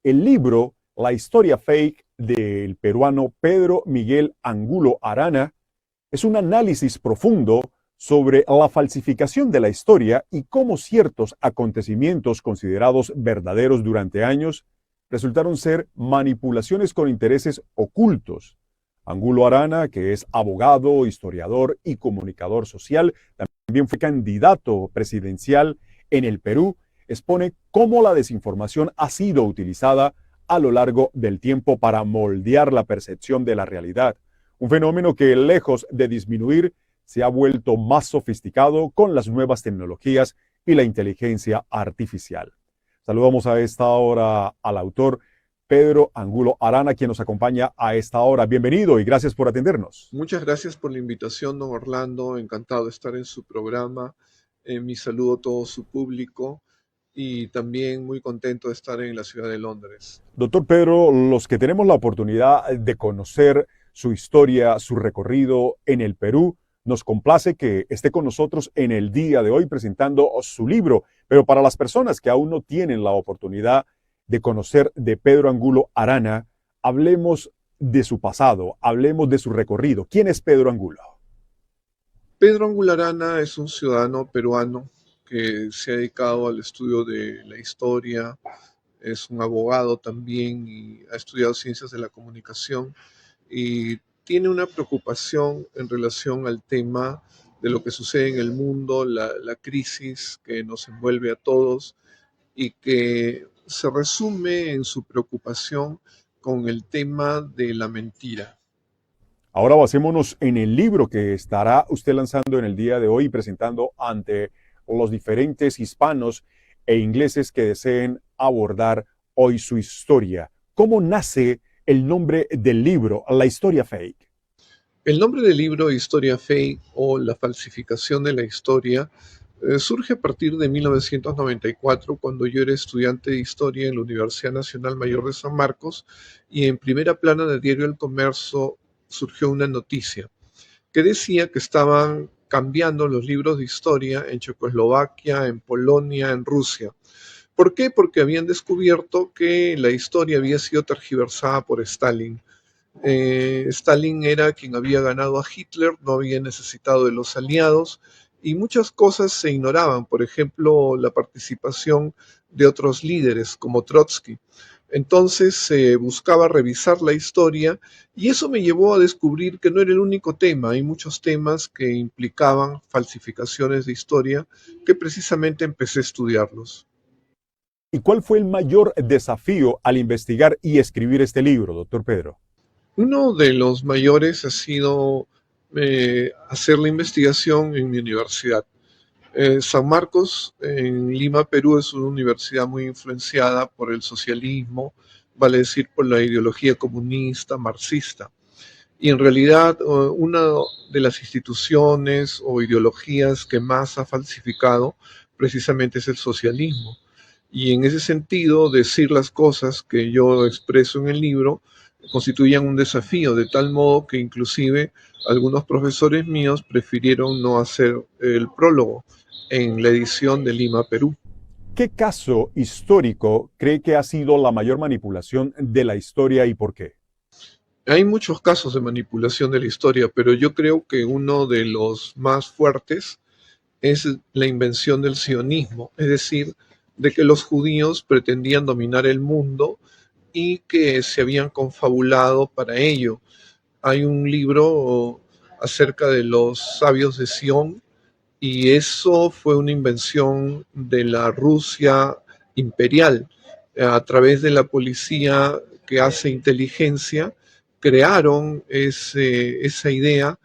El libro La historia fake del peruano Pedro Miguel Angulo Arana es un análisis profundo sobre la falsificación de la historia y cómo ciertos acontecimientos considerados verdaderos durante años resultaron ser manipulaciones con intereses ocultos. Angulo Arana, que es abogado, historiador y comunicador social, también fue candidato presidencial en el Perú, expone cómo la desinformación ha sido utilizada a lo largo del tiempo para moldear la percepción de la realidad. Un fenómeno que, lejos de disminuir, se ha vuelto más sofisticado con las nuevas tecnologías y la inteligencia artificial. Saludamos a esta hora al autor Pedro Angulo Arana, quien nos acompaña a esta hora. Bienvenido y gracias por atendernos. Muchas gracias por la invitación, don Orlando. Encantado de estar en su programa. Mi saludo a todo su público y también muy contento de estar en la ciudad de Londres. Doctor Pedro, los que tenemos la oportunidad de conocer su historia, su recorrido en el Perú, nos complace que esté con nosotros en el día de hoy presentando su libro. Pero para las personas que aún no tienen la oportunidad de conocer de Pedro Angulo Arana, hablemos de su pasado, hablemos de su recorrido. ¿Quién es Pedro Angulo? Pedro Angulo Arana es un ciudadano peruano que se ha dedicado al estudio de la historia, es un abogado también y ha estudiado ciencias de la comunicación y tiene una preocupación en relación al tema de lo que sucede en el mundo, la crisis que nos envuelve a todos y que se resume en su preocupación con el tema de la mentira. Ahora basémonos en el libro que estará usted lanzando en el día de hoy y presentando ante los diferentes hispanos e ingleses que deseen abordar hoy su historia. ¿Cómo nace el nombre del libro, La historia fake? El nombre del libro, Historia Fake o la falsificación de la historia, surge a partir de 1994, cuando yo era estudiante de historia en la Universidad Nacional Mayor de San Marcos, y en primera plana del diario El Comercio surgió una noticia que decía que estaban cambiando los libros de historia en Checoslovaquia, en Polonia, en Rusia. ¿Por qué? Porque habían descubierto que la historia había sido tergiversada por Stalin. Stalin era quien había ganado a Hitler, no había necesitado de los aliados y muchas cosas se ignoraban, por ejemplo, la participación de otros líderes como Trotsky. Entonces se buscaba revisar la historia y eso me llevó a descubrir que no era el único tema, hay muchos temas que implicaban falsificaciones de historia que precisamente empecé a estudiarlos. ¿Y cuál fue el mayor desafío al investigar y escribir este libro, doctor Pedro? Uno de los mayores ha sido hacer la investigación en mi universidad. San Marcos, en Lima, Perú, es una universidad muy influenciada por el socialismo, vale decir, por la ideología comunista, marxista. Y en realidad, una de las instituciones o ideologías que más ha falsificado precisamente es el socialismo. Y en ese sentido, decir las cosas que yo expreso en el libro constituían un desafío, de tal modo que inclusive algunos profesores míos prefirieron no hacer el prólogo en la edición de Lima, Perú. ¿Qué caso histórico cree que ha sido la mayor manipulación de la historia y por qué? Hay muchos casos de manipulación de la historia, pero yo creo que uno de los más fuertes es la invención del sionismo, es decir, de que los judíos pretendían dominar el mundo y que se habían confabulado para ello. Hay un libro acerca de los sabios de Sion y eso fue una invención de la Rusia imperial. A través de la policía que hace inteligencia, crearon esa idea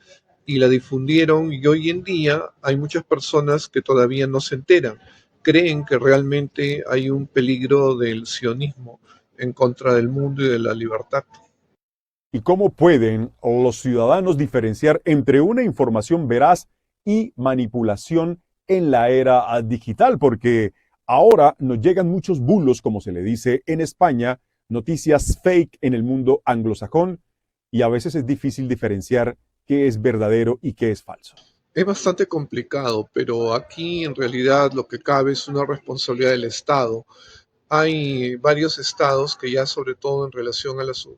y la difundieron y hoy en día hay muchas personas que todavía no se enteran, creen que realmente hay un peligro del sionismo en contra del mundo y de la libertad. ¿Y cómo pueden los ciudadanos diferenciar entre una información veraz y manipulación en la era digital? Porque ahora nos llegan muchos bulos, como se le dice en España, noticias fake en el mundo anglosajón, y a veces es difícil diferenciar qué es verdadero y qué es falso. Es bastante complicado, pero aquí en realidad lo que cabe es una responsabilidad del Estado. hay varios estados que ya, sobre todo en relación a las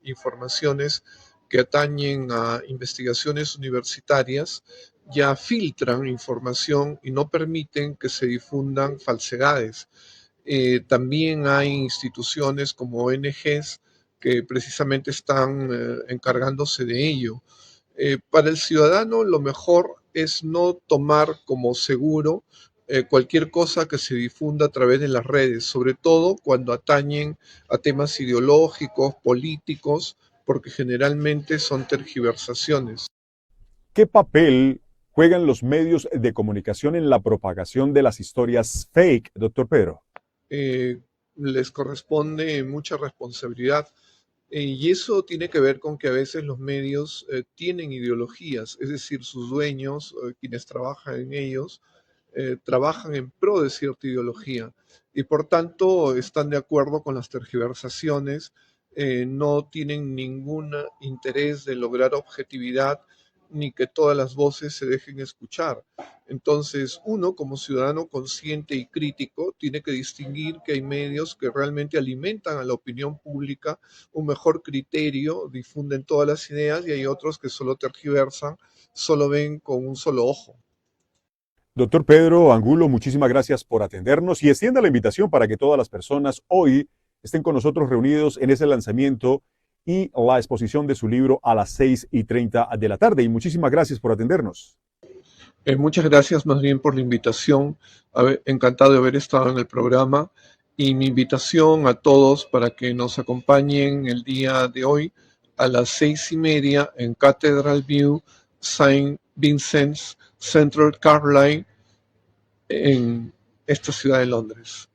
informaciones que atañen a investigaciones universitarias, ya filtran información y no permiten que se difundan falsedades. También hay instituciones como ONGs que precisamente están encargándose de ello. Para el ciudadano lo mejor es no tomar como seguro cualquier cosa que se difunda a través de las redes, sobre todo cuando atañen a temas ideológicos, políticos, porque generalmente son tergiversaciones. ¿Qué papel juegan los medios de comunicación en la propagación de las historias fake, doctor Pedro? Les corresponde mucha responsabilidad. Y eso tiene que ver con que a veces los medios tienen ideologías, es decir, sus dueños, quienes trabajan en ellos, trabajan en pro de cierta ideología y por tanto están de acuerdo con las tergiversaciones, no tienen ningún interés de lograr objetividad ni que todas las voces se dejen escuchar. Entonces, uno como ciudadano consciente y crítico tiene que distinguir que hay medios que realmente alimentan a la opinión pública un mejor criterio, difunden todas las ideas y hay otros que solo tergiversan, solo ven con un solo ojo. Doctor Pedro Angulo, muchísimas gracias por atendernos y extienda la invitación para que todas las personas hoy estén con nosotros reunidos en ese lanzamiento y la exposición de su libro a las 6:30 de la tarde. Y muchísimas gracias por atendernos. Muchas gracias más bien por la invitación. Encantado de haber estado en el programa y mi invitación a todos para que nos acompañen el día de hoy a las 6:30 en Cathedral View, Saint Vincent's, Central Carlisle, en esta ciudad de Londres.